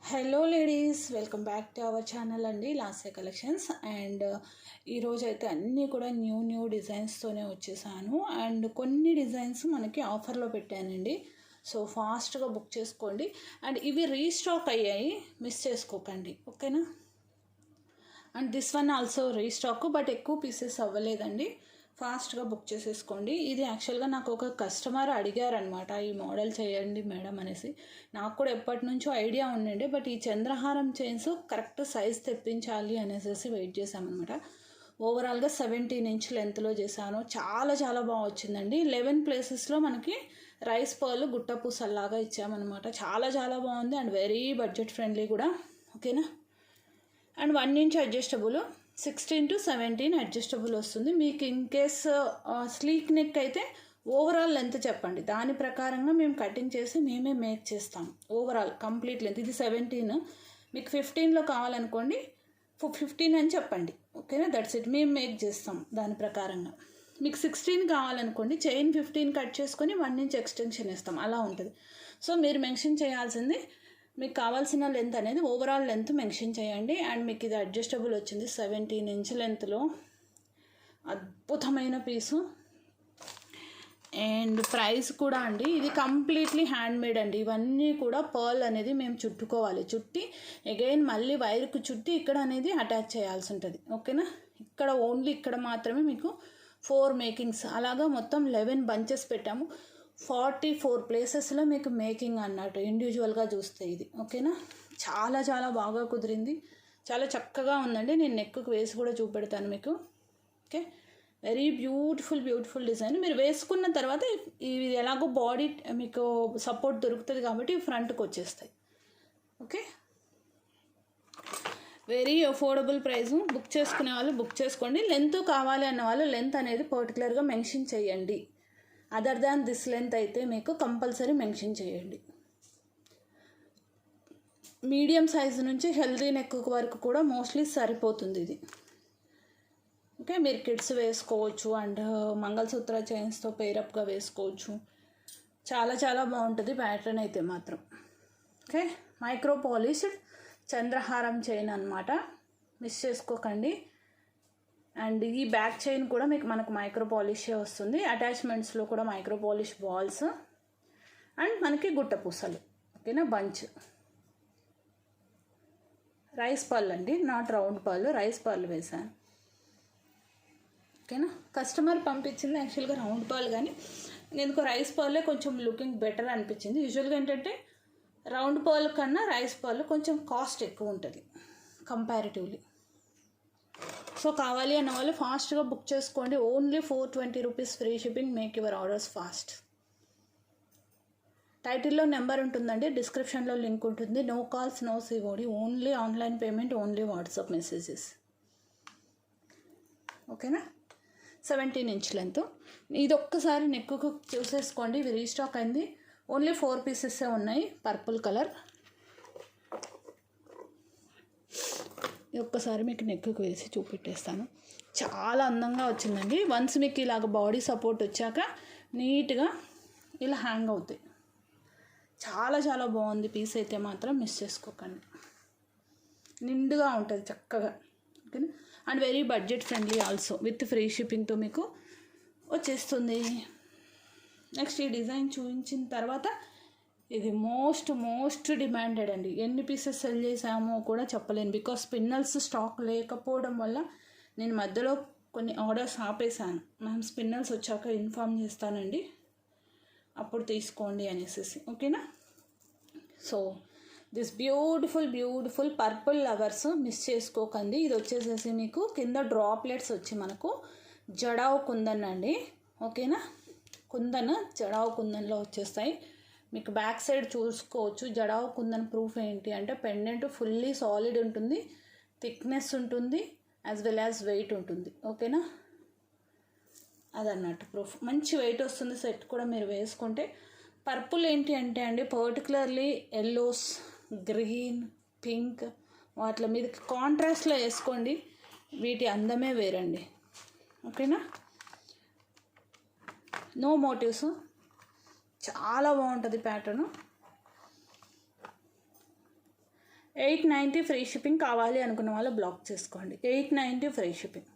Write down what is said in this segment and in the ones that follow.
Hello ladies, welcome back to our channel అండి Lasya collections. And ఈరోజు అయితే అన్నీ కూడా న్యూ డిజైన్స్తోనే వచ్చేసాను. అండ్ కొన్ని డిజైన్స్ మనకి ఆఫర్లో పెట్టానండి, సో ఫాస్ట్గా బుక్ చేసుకోండి. అండ్ ఇవి రీస్టాక్ అయ్యాయి, మిస్ చేసుకోకండి, ఓకేనా. And this one also restock, but ఎక్కువ పీసెస్ అవ్వలేదండి, ఫాస్ట్గా బుక్ చేసేసుకోండి. ఇది యాక్చువల్గా నాకు ఒక కస్టమర్ అడిగారనమాట, ఈ మోడల్ చేయండి మేడం అనేసి. నాకు కూడా ఎప్పటి నుంచో ఐడియా ఉండండి, బట్ ఈ చంద్రహారం చైన్స్ కరెక్ట్ సైజ్ తెప్పించాలి అనేసి వెయిట్ చేశామన్నమాట. ఓవరాల్గా 17 ఇంచ్ లెంత్లో చేశాను. చాలా బాగా వచ్చిందండి. 11 ప్లేసెస్లో మనకి రైస్ పర్ల్ గుట్ట పూసల్లాగా ఇచ్చామన్నమాట. చాలా బాగుంది అండ్ వెరీ బడ్జెట్ ఫ్రెండ్లీ కూడా, ఓకేనా. And 1 inch adjustable, 16 to 17 adjustable వస్తుంది. మీకు ఇన్ కేస్ స్లీక్ నెక్ అయితే ఓవరాల్ లెంత్ చెప్పండి, దాని ప్రకారంగా మేము కటింగ్ చేసి మేమే మేక్ చేస్తాం. ఓవరాల్ కంప్లీట్ లెంత్ ఇది 17, మీకు 15లో కావాలనుకోండి 15 అని చెప్పండి, ఓకేనా. దట్స్ ఇట్, మేము మేక్ చేస్తాం దాని ప్రకారంగా. మీకు 16 కావాలనుకోండి, చైన్ 15 కట్ చేసుకొని 1 ఇంచ్ ఎక్స్టెన్షన్ ఇస్తాం, అలా ఉంటుంది. సో మీరు మెన్షన్ చేయాల్సింది మీకు కావాల్సిన లెంత్ అనేది ఓవరాల్ లెంత్ మెన్షన్ చేయండి. అండ్ మీకు ఇది అడ్జస్టబుల్ వచ్చింది 17 ఇంచ్ లెంత్లో, అద్భుతమైన పీసు. అండ్ ప్రైస్ కూడా అండి, ఇది కంప్లీట్లీ హ్యాండ్ మేడ్ అండి. ఇవన్నీ కూడా పర్ల్ అనేది మేము చుట్టుకోవాలి, చుట్టి అగైన్ మళ్ళీ వైర్కు చుట్టి ఇక్కడ అనేది అటాచ్ చేయాల్సి ఉంటుంది, ఓకేనా. ఇక్కడ ఓన్లీ ఇక్కడ మాత్రమే మీకు 4 మేకింగ్స్, అలాగా మొత్తం 11 బంచెస్ పెట్టాము. 44 ప్లేసెస్లో మీకు మేకింగ్ అన్నట్టు ఇండివిజువల్గా చూస్తే ఇది, ఓకేనా. చాలా బాగా కుదిరింది, చాలా చక్కగా ఉందండి. నేను నెక్కు వేసి కూడా చూపెడతాను మీకు, ఓకే. Very beautiful design. మీరు వేసుకున్న తర్వాత ఇది ఎలాగో బాడీ మీకు సపోర్ట్ దొరుకుతుంది కాబట్టి ఫ్రంట్కి వచ్చేస్తాయి, okay. Very affordable price. Book చేసుకునే వాళ్ళు బుక్ చేసుకోండి. లెంత్ కావాలి అన్న వాళ్ళు లెంత్ అనేది పర్టికులర్గా మెన్షన్ చేయండి. అదర్ దాన్ దిస్ లెంత్ అయితే మీకు కంపల్సరీ మెన్షన్ చేయండి. మీడియం సైజు నుంచి హెల్దీ నెక్ వరకు కూడా మోస్ట్లీ సరిపోతుంది ఇది, ఓకే. మీరు కిడ్స్ వేసుకోవచ్చు అండ్ మంగళసూత్ర చైన్స్తో పేరప్గా వేసుకోవచ్చు. చాలా బాగుంటుంది ప్యాటర్న్ అయితే మాత్రం, ఓకే. మైక్రో పాలిష్డ్ చంద్రహారం చైన్ అనమాట, మిస్ చేసుకోకండి. అండ్ ఈ బ్యాక్ చైన్ కూడా మనకు మైక్రో పాలిషే వస్తుంది. అటాచ్మెంట్స్లో కూడా మైక్రో పాలిష్ బాల్స్ అండ్ మనకి గుట్ట పూసలు, ఓకేనా. బంచ్ రైస్ పర్ల్ అండి, not round pearl, rice pearl వేసాను, ఓకేనా. కస్టమర్ పంపించింది యాక్చువల్గా రౌండ్ పర్ల్, కానీ ఎందుకో రైస్ పర్లే కొంచెం లుకింగ్ బెటర్ అనిపించింది. యూజువల్గా ఏంటంటే రౌండ్ పర్ల్ కన్నా రైస్ పర్ల్ కొంచెం కాస్ట్ ఎక్కువ ఉంటుంది కంపారిటివ్లీ. సో కావాలి అన్న వాళ్ళు ఫాస్ట్గా బుక్ చేసుకోండి. Only 420 rupees free shipping. Make your orders fast. టైటిల్లో నెంబర్ ఉంటుందండి, డిస్క్రిప్షన్లో లింక్ ఉంటుంది. No calls, no COD, only online payment, only WhatsApp messages, ఓకేనా. 17 ఇంచ్ లెంత్. ఇది ఒక్కసారి నెక్కు చూసేసుకోండి, ఇవి రీస్టాక్ అయింది. ఓన్లీ 4 పీసెస్సే ఉన్నాయి, పర్పుల్ కలర్. ఒక్కసారి మీకు నెక్కు వేసి చూపెట్టేస్తాను. చాలా అందంగా వచ్చిందండి. వన్స్ మీకు ఇలాగ బాడీ సపోర్ట్ వచ్చాక నీట్గా ఇలా హ్యాంగ్ అవుతాయి. చాలా బాగుంది పీస్ అయితే మాత్రం మిస్ చేసుకోకండి. నిండుగా ఉంటుంది చక్కగా, ఓకేనా. And very budget friendly also, with free షిప్పింగ్తో మీకు వచ్చేస్తుంది. నెక్స్ట్ ఈ డిజైన్ చూపించిన తర్వాత ఇది మోస్ట్ డిమాండెడ్ అండి. ఎన్ని పీసెస్ సెల్ చేసామో కూడా చెప్పలేను, బికాస్ స్పిన్నల్స్ స్టాక్ లేకపోవడం వల్ల నేను మధ్యలో కొన్ని ఆర్డర్స్ ఆపేసాను. మ్యామ్ స్పిన్నల్స్ వచ్చాక ఇన్ఫామ్ చేస్తానండి, అప్పుడు తీసుకోండి అనేసి, ఓకేనా. So this beautiful purple lovers miss చేసుకోకండి. ఇది వచ్చేసేసి మీకు కింద డ్రాప్లెట్స్ వచ్చి మనకు జడావు కుందన్ అండి, ఓకేనా. కుందన్ జడావు కుందన్లో వచ్చేస్తాయి. మీకు బ్యాక్ సైడ్ చూసుకోవచ్చు. జడావు కుందన్ ప్రూఫ్ ఏంటి అంటే పెండెంట్ ఫుల్లీ సాలిడ్ ఉంటుంది, థిక్నెస్ ఉంటుంది, యాజ్ వెల్ యాజ్ వెయిట్ ఉంటుంది, ఓకేనా. అదన్నట్టు ప్రూఫ్. మంచి వెయిట్ వస్తుంది సెట్ కూడా మీరు వేసుకుంటే. పర్పుల్ ఏంటి అంటే అండి, పర్టికులర్లీ ఎల్లోస్, గ్రీన్, పింక్ వాటి మీద కాంట్రాస్ట్లో వేసుకోండి, వీటి అందమే వేరండి, ఓకేనా. నో మోటివ్స్, చాలా బాగుంటుంది ప్యాటర్ను. 890 ఫ్రీ షిప్పింగ్ కావాలి అనుకున్న వాళ్ళు బ్లాక్ చేసుకోండి. 890 ఫ్రీ షిప్పింగ్.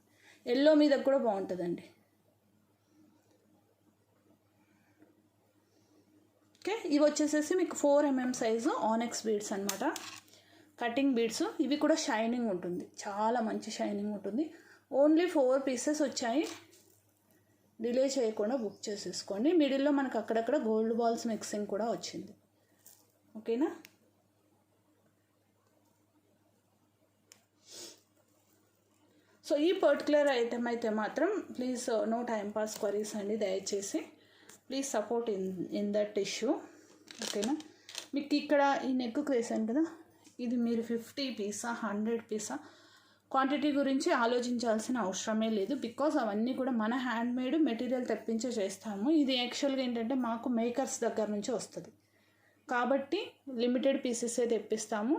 ఎల్లో మీద కూడా బాగుంటుందండి. ఓకే, ఇవి వచ్చేసేసి మీకు 4mm సైజు ఆనెక్స్ బీడ్స్ అనమాట, కటింగ్ బీడ్స్. ఇవి కూడా షైనింగ్ ఉంటుంది, చాలా మంచి షైనింగ్ ఉంటుంది. ఓన్లీ 4 పీసెస్ వచ్చాయి. డిలే చేయకుండా బుక్ చేసేసుకోండి. మిడిల్లో మనకు అక్కడక్కడ గోల్డ్ బాల్స్ మిక్సింగ్ కూడా వచ్చింది. ఓకేనా? సో ఈ పర్టికులర్ ఐటెం అయితే మాత్రం please no time pass queries అండి, దయచేసి please support in that issue. ఓకేనా? మీకు ఇక్కడ ఈ నెక్కు వేసాను కదా, ఇది మీరు 50 పీసా 100 పీసా క్వాంటిటీ గురించి ఆలోచించాల్సిన అవసరమే లేదు. బికాజ్ అవన్నీ కూడా మన హ్యాండ్మేడ్ మెటీరియల్ తెప్పించే చేస్తాము. ఇది యాక్చువల్గా ఏంటంటే మాకు మేకర్స్ దగ్గర నుంచి వస్తుంది కాబట్టి లిమిటెడ్ పీసెసే తెప్పిస్తాము.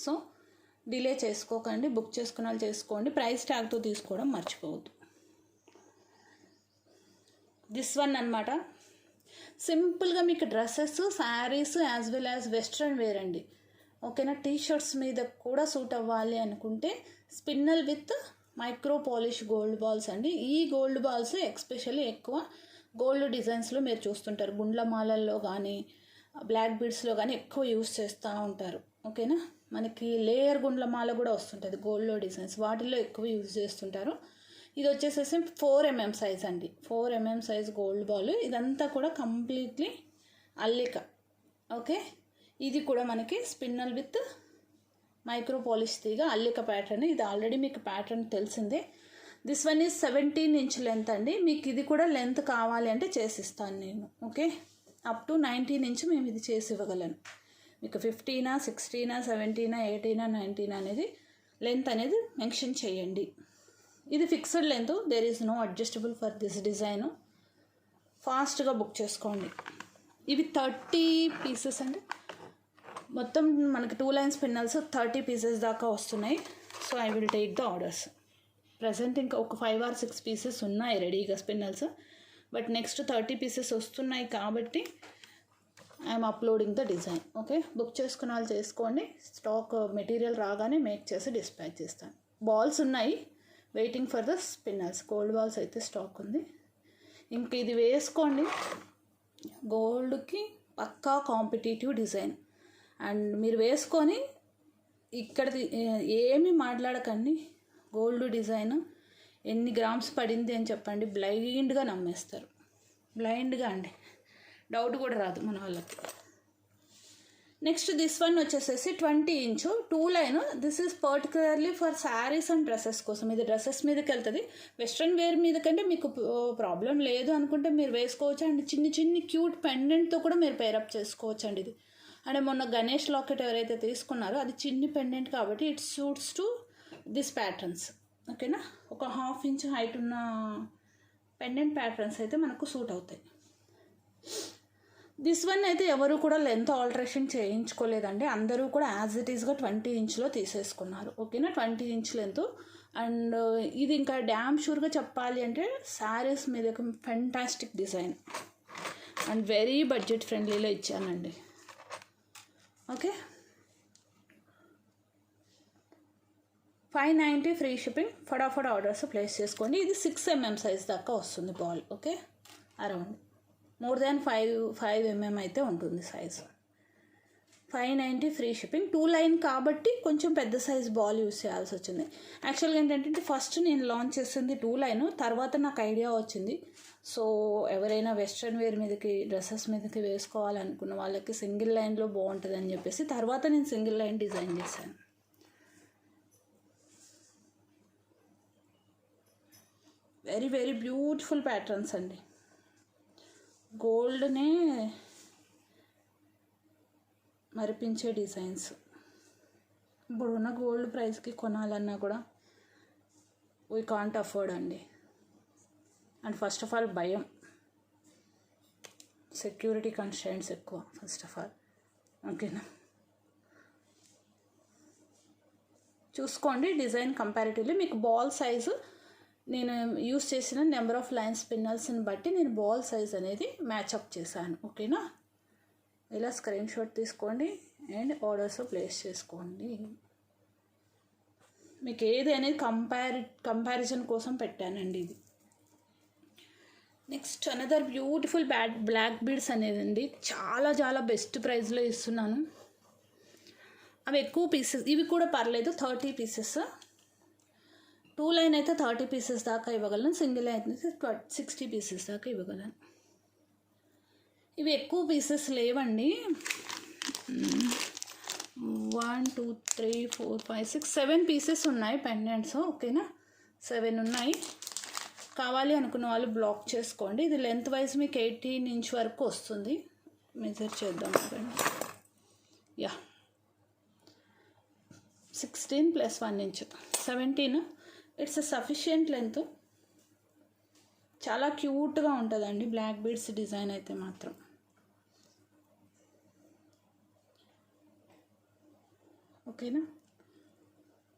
సో డిలే చేసుకోకండి, బుక్ చేసుకున్న వాళ్ళు చేసుకోండి. ప్రైస్ ట్యాగ్తో తీసుకోవడం మర్చిపోవద్దు. దిస్ వన్ అనమాట, సింపుల్గా మీకు dresses, saris as well as western wear అండి. ఓకేనా? టీషర్ట్స్ మీద కూడా సూట్ అవ్వాలి అనుకుంటే spinel with micro polish gold balls అండి. ఈ గోల్డ్ బాల్స్ ఎక్స్పెషల్లీ ఎక్కువ గోల్డ్ డిజైన్స్లో మీరు చూస్తుంటారు. గుండ్లమాలల్లో కానీ బ్లాక్ బీడ్స్లో కానీ ఎక్కువ యూస్ చేస్తూ ఉంటారు. ఓకేనా? మనకి లేయర్ గుండ్లమాల కూడా వస్తుంటుంది గోల్డ్లో డిజైన్స్, వాటిల్లో ఎక్కువ యూజ్ చేస్తుంటారు. ఇది వచ్చేసేసి 4mm సైజ్ అండి, 4mm సైజ్ గోల్డ్ బాల్. ఇదంతా కూడా కంప్లీట్లీ అల్లిక. ఓకే, ఇది కూడా మనకి స్పిన్నల్ విత్ మైక్రో పాలిష్ తీగ అల్లిక ప్యాటర్న్. ఇది ఆల్రెడీ మీకు ప్యాటర్న్ తెలిసిందే. This one is 17 inch length అండి. మీకు ఇది కూడా లెంత్ కావాలి అంటే చేసిస్తాను నేను. ఓకే, అప్ టు 19 ఇంచ్ మేము ఇది చేసి ఇవ్వగలను. మీకు 15, 16, 17, 18, 19 అనేది లెంత్ అనేది మెన్షన్ చేయండి. ఇది fixed length, there is no adjustable for this design. ఫాస్ట్గా బుక్ చేసుకోండి. ఇవి 30 పీసెస్ అండి. మొత్తం మనకి 2 లైన్ స్పిన్నల్స్ 30 పీసెస్ దాకా వస్తున్నాయి. So I will take the orders. Present ఇంకా ఒక 5 or 6 పీసెస్ ఉన్నాయి రెడీగా స్పిన్నల్స్, బట్ నెక్స్ట్ 30 పీసెస్ వస్తున్నాయి కాబట్టి I'm uploading the design. Okay, book చేసుకున్న వాళ్ళు చేసుకోండి. స్టాక్ మెటీరియల్ రాగానే మేక్ చేసి డిస్పాచ్ చేస్తాను. బాల్స్ ఉన్నాయి, waiting for the spinels. Gold balls అయితే స్టాక్ ఉంది. ఇంక ఇది వేసుకోండి. గోల్డ్కి పక్కా కాంపిటేటివ్ డిజైన్. అండ్ మీరు వేసుకొని ఇక్కడ ఏమీ మాట్లాడకండి. గోల్డ్ డిజైన్ ఎన్ని గ్రామ్స్ పడింది అని చెప్పండి, బ్లైండ్గా నమ్మేస్తారు. బ్లైండ్గా అండి, డౌట్ కూడా రాదు మన వాళ్ళకి. నెక్స్ట్ దిస్ వన్ వచ్చేసేసి 20 inch 2 line. This is particularly for saris and dresses కోసం. ఇది డ్రెస్సెస్ మీదకి వెళ్తుంది. వెస్ట్రన్ వేర్ మీద కంటే మీకు ప్రాబ్లం లేదు అనుకుంటే మీరు వేసుకోవచ్చు. అండ్ చిన్ని చిన్ని క్యూట్ పెండెంట్తో కూడా మీరు పేరప్ చేసుకోవచ్చు అండి. ఇది అంటే మొన్న గణేష్ లాకెట్ ఎవరైతే తీసుకున్నారో అది చిన్ని పెండెంట్ కాబట్టి it suits to this patterns. ఓకేనా? ఒక 1/2 ఇంచ్ హైట్ ఉన్న పెండెంట్ ప్యాటర్న్స్ అయితే మనకు సూట్ అవుతాయి. దిస్ వన్ అయితే ఎవరు కూడా లెంత్ ఆల్టరేషన్ చేయించుకోలేదండి. అందరూ కూడా యాజ్ ఇట్ ఈస్గా 20 ఇంచ్లో తీసేసుకున్నారు. ఓకేనా? 20 ఇంచ్ లెంత్. అండ్ ఇది ఇంకా డ్యామ్ షూర్గా చెప్పాలి అంటే శారీస్ మీద fantastic design and very budget ఫ్రెండ్లీలో ఇచ్చానండి. Okay, 590 free shipping. ఫటాఫట్ ఆర్డర్స్ ప్లేస్ చేసుకోండి. ఇది 6mm సైజ్ దాకా వస్తుంది ball. Okay, around more than 5mm అయితే ఉంటుంది సైజ్. 590 free shipping. 2 లైన్ కాబట్టి కొంచెం పెద్ద సైజ్ బాల్ యూస్ చేయాల్సి వచ్చింది. యాక్చువల్గా ఏంటంటే ఫస్ట్ నేను లాంచ్ చేసింది 2 లైన్, తర్వాత నాకు ఐడియా వచ్చింది. సో ఎవరైనా వెస్ట్రన్ వేర్ మీదకి డ్రెస్సెస్ మీదకి వేసుకోవాలనుకున్న వాళ్ళకి సింగిల్ లైన్లో బాగుంటుంది అని చెప్పేసి తర్వాత నేను సింగిల్ లైన్ డిజైన్ చేశాను. వెరీ వెరీ బ్యూటిఫుల్ ప్యాటర్న్స్ అండి. గోల్డ్నే మరిపించే డిజైన్స్. ఇప్పుడున్న గోల్డ్ ప్రైస్కి కొనాలన్నా కూడా వీ కాంట్ అఫోర్డ్ అండి. అండ్ ఫస్ట్ ఆఫ్ ఆల్ భయం, సెక్యూరిటీ కన్స్ట్రెయింట్స్ ఎక్కువ ఫస్ట్ ఆఫ్ ఆల్. ఓకేనా? చూసుకోండి డిజైన్ కంపారిటివ్లీ. మీకు బాల్ సైజు నేను యూస్ చేసిన నెంబర్ ఆఫ్ లైన్ స్పిన్నల్స్ని బట్టి నేను బాల్ సైజ్ అనేది మ్యాచ్అప్ చేశాను. ఓకేనా? ఇలా స్క్రీన్ షాట్ తీసుకోండి అండ్ ఆర్డర్స్ ప్లేస్ చేసుకోండి. మీకు ఏది అనేది కంపారిజన్ కోసం పెట్టానండి ఇది. Next another beautiful black beads అనేది అండి, చాలా చాలా బెస్ట్ ప్రైస్లో ఇస్తున్నాను. అవి ఎక్కువ పీసెస్, ఇవి కూడా పర్లేదు 30 పీసెస్. 2 లైన్ అయితే 30 పీసెస్ దాకా ఇవ్వగలను, సింగిల్ అయితే 60 పీసెస్ దాకా ఇవ్వగలను. ఇవి ఎక్కువ పీసెస్ లేవండి. 1 2 3 4 5 6 7 పీసెస్ ఉన్నాయి పెండెంట్స్. ఓకేనా, 7 ఉన్నాయి. కావాలి అనుకున్న వాళ్ళు బ్లాక్ చేసుకోండి. ఇది లెంత్ వైజ్ మీకు 18 ఇంచ్ వరకు వస్తుంది. మెజర్ చేద్దాం చూడండి. Yeah 16 + 1 inch 17. It's sufficient length. చాలా క్యూట్గా ఉంటుందండి బ్లాక్ బీడ్స్ డిజైన్ అయితే మాత్రం. ఓకేనా,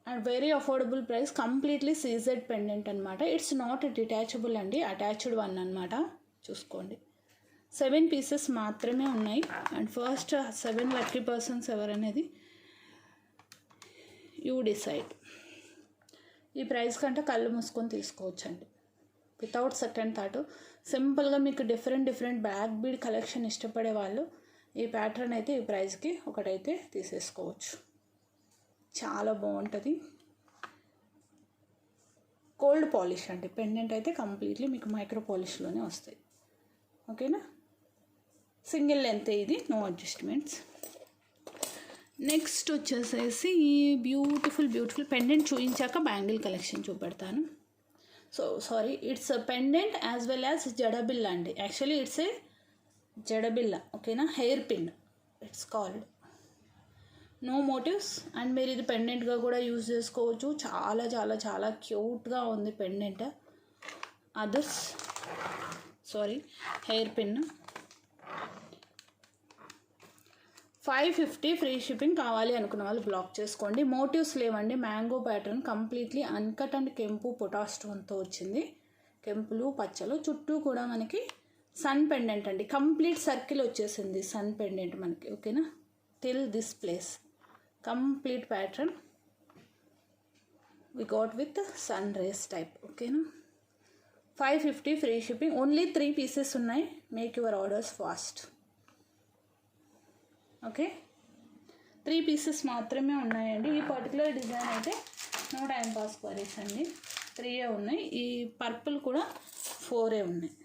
and very affordable price. Completely CZ pendant అనమాట. ఇట్స్ నాట్ డిటాచబుల్ అండి, అటాచ్డ్ వన్ అనమాట. చూసుకోండి, 7 పీసెస్ మాత్రమే ఉన్నాయి. అండ్ ఫస్ట్ 7 లక్కీ పర్సన్స్ ఎవరనేది యూ డిసైడ్. ఈ ప్రైస్ కంటే కళ్ళు మూసుకొని తీసుకోవచ్చండి, వితౌట్ సెకండ్ థాట్. సింపుల్గా మీకు డిఫరెంట్ బ్లాక్ బీడ్ కలెక్షన్ ఇష్టపడే వాళ్ళు ఈ ప్యాటర్న్ అయితే ఈ ప్రైస్కి ఒకటైతే తీసేసుకోవచ్చు. చాలా బాగుంటుంది. కోల్డ్ పాలిష్ అండి పెండెంట్ అయితే కంప్లీట్లీ మీకు మైక్రో పాలిష్లోనే వస్తాయి. ఓకేనా, సింగిల్ లెంత్ ఇది, నో అడ్జస్ట్మెంట్స్. నెక్స్ట్ వచ్చేసేసి ఈ బ్యూటిఫుల్ పెండెంట్ చూపించాక బ్యాంగిల్ కలెక్షన్ చూపెడతాను. Sorry, it's pendant as well as జడబిల్ల అండి. యాక్చువల్లీ ఇట్స్ ఏ జడబిల్ల. ఓకేనా, hair pin it's called. No motives. And మీరు ఇది పెండెంట్గా కూడా యూజ్ చేసుకోవచ్చు. చాలా చాలా చాలా క్యూట్గా ఉంది pendant. Others hair pin 550 free shipping. కావాలి అనుకున్న వాళ్ళు బ్లాక్ చేసుకోండి. మోటివ్స్ లేవండి. Mango pattern completely uncut and కెంపు పొటా స్టోన్తో వచ్చింది. కెంపులు పచ్చలు చుట్టూ కూడా మనకి సన్ పెండెంట్ అండి. కంప్లీట్ సర్కిల్ వచ్చేసింది సన్ పెండెంట్ మనకి. ఓకేనా, till this place complete pattern we got with sun rays type. ఓకేనా, 550 ఫ్రీ షిప్పింగ్. ఓన్లీ 3 పీసెస్ ఉన్నాయి. Make your orders fast. Okay, 3 pieces మాత్రమే ఉన్నాయండి. ఈ పర్టికులర్ డిజైన్ అయితే నో టైం పాస్ క్వరీస్ అండి. 3 ఉన్నాయి. ఈ పర్పుల్ కూడా 4 ఉన్నాయి.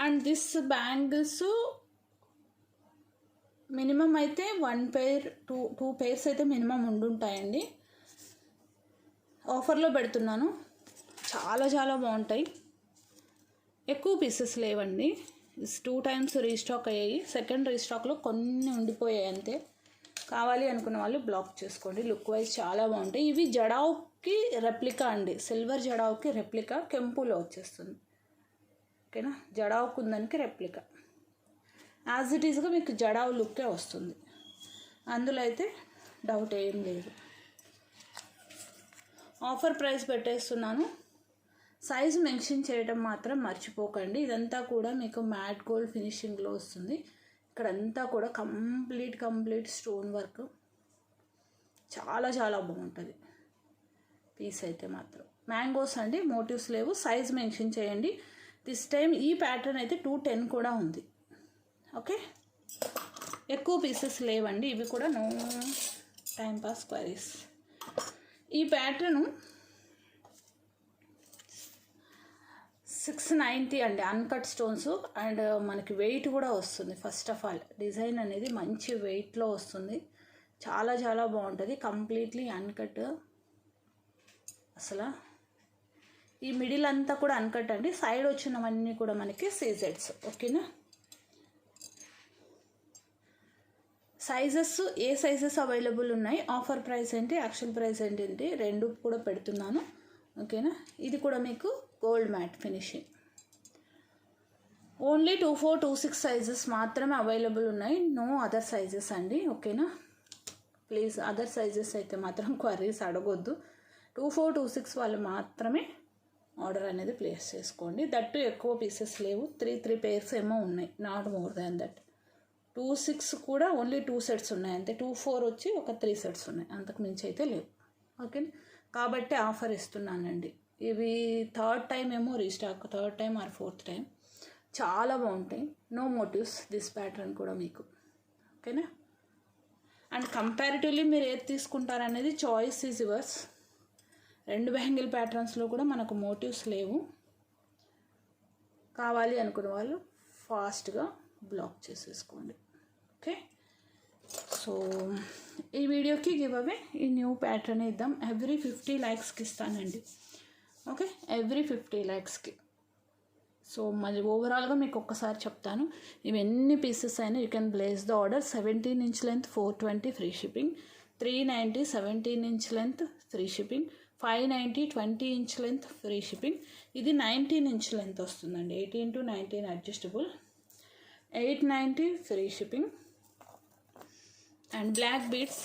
అండ్ దిస్ బ్యాంగిల్స్ మినిమం అయితే 1 పెయిర్ 2 పెయిర్స్ అయితే మినిమం ఉండుంటాయండి. ఆఫర్లో పెడుతున్నాను. చాలా చాలా బాగుంటాయి. ఎక్కువ పీసెస్ లేవండి. 2 టైమ్స్ రీస్టాక్ అయ్యాయి. సెకండ్ రీస్టాక్లో కొన్ని ఉండిపోయాయి అంతే. కావాలి అనుకున్న వాళ్ళు బ్లాక్ చేసుకోండి. లుక్ వైజ్ చాలా బాగుంటాయి. ఇవి జడావుకి రెప్లికా అండి. సిల్వర్ జడావుకి రెప్లికా కెంపులో వచ్చేస్తుంది. ఓకేనా, జడావుకు ఉందానికి రెప్లికా. యాజ్ ఇట్ ఈస్గా మీకు జడావు లుక్కే వస్తుంది. అందులో అయితే డౌట్ ఏం లేదు. ఆఫర్ ప్రైస్ పెట్టేస్తున్నాను. సైజు మెన్షన్ చేయడం మాత్రం మర్చిపోకండి. ఇదంతా కూడా మీకు మ్యాట్ గోల్డ్ ఫినిషింగ్లో వస్తుంది. ఇక్కడంతా కూడా కంప్లీట్ స్టోన్ వర్క్. చాలా చాలా బాగుంటుంది పీస్ అయితే మాత్రం. మ్యాంగోస్ అండి, మోటివ్స్ లేవు. సైజ్ మెన్షన్ చేయండి. దిస్ టైం ఈ ప్యాటర్న్ అయితే 210 కూడా ఉంది. ఓకే, ఎక్కువ పీసెస్ లేవండి. ఇవి కూడా నో టైం పాస్ క్వైరీస్. ఈ ప్యాటర్ను 690 అండి, అన్కట్ స్టోన్స్. అండ్ మనకి వెయిట్ కూడా వస్తుంది. ఫస్ట్ ఆఫ్ ఆల్ డిజైన్ అనేది మంచి వెయిట్లో వస్తుంది. చాలా చాలా బాగుంటుంది. Completely uncut. అసలు ఈ మిడిల్ అంతా కూడా అన్కట్ అండి. సైడ్ వచ్చినవన్నీ కూడా మనకి సీజెడ్స్. ఓకేనా, సైజెస్ ఏ సైజెస్ అవైలబుల్ ఉన్నాయి, ఆఫర్ ప్రైస్ ఏంటి, యాక్చువల్ ప్రైస్ ఏంటి, రెండు కూడా పెడుతున్నాను. ఓకేనా, ఇది కూడా మీకు gold matte finishing. Only 24, 26 sizes మాత్రమే అవైలబుల్ ఉన్నాయి. నో అదర్ సైజెస్ అండి. ఓకేనా, ప్లీజ్ అదర్ సైజెస్ అయితే మాత్రం క్వరీస్ అడగొద్దు. 24, 26 వాళ్ళు మాత్రమే ఆర్డర్ అనేది ప్లేస్ చేసుకోండి. దట్టు ఎక్కువ పీసెస్ లేవు. 3 pairs ఏమో ఉన్నాయి, నాట్ మోర్ దాన్ దట్. 26 కూడా ఓన్లీ 2 సెట్స్ ఉన్నాయి అంతే. 24 వచ్చి ఒక 3 సెట్స్ ఉన్నాయి, అంతకు మించి అయితే లేవు. ఓకే, కాబట్టి ఆఫర్ ఇస్తున్నానండి. ఇవి థర్డ్ టైం ఏమో restock, third time or fourth time. చాలా బాగుంటాయి. నో మోటివ్స్ దిస్ ప్యాటర్న్ కూడా మీకు. ఓకేనా, అండ్ కంపారిటివ్లీ మీరు ఏది తీసుకుంటారనేది చాయిస్ ఈజ్ యువర్స్. 2 బ్యాంగిల్ ప్యాటర్న్స్లో కూడా మనకు మోటివ్స్ లేవు. కావాలి అనుకున్న వాళ్ళు ఫాస్ట్గా బ్లాక్ చేసేసుకోండి. ఓకే, సో ఈ వీడియోకి గివ్ అవే ఈ న్యూ ప్యాటర్న్ ఇద్దాం. ఎవ్రీ 50 లైక్స్కి ఇస్తానండి. Okay, every 50 లైక్స్కి. సో మరి ఓవరాల్గా మీకు ఒక్కసారి చెప్తాను. ఇవి ఎన్ని పీసెస్ అయినా you can place the order. 17 inch length 420 free shipping, 390 17 inch length free shipping, 590 20 inch length free shipping. ఇది 19 ఇంచ్ లెంత్ వస్తుందండి, 18 to 19 adjustable, 890 free shipping. And black beads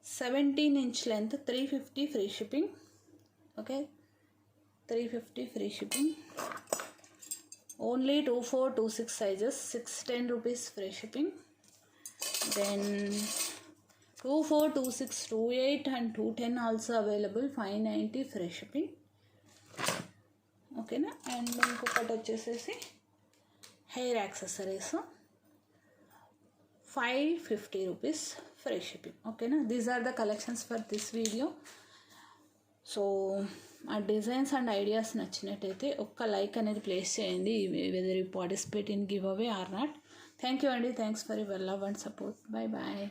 17 inch length 350 free shipping. Okay, 350 free shipping. Only 24, 26 sizes, 610 rupees free shipping. Then 24, 26, 28 and 210 also available, 590 free shipping. ఓకేనా, and ఇంకొకటి వచ్చేసేసి hair accessories 550 rupees free shipping. ఓకేనా, these are the collections for this video. So ఆ designs and ideas నచ్చినట్టయితే ఒక్క like అనేది place చేయండి, whether you participate in giveaway or not. Thank you అండి, thanks for your love and support. Bye bye.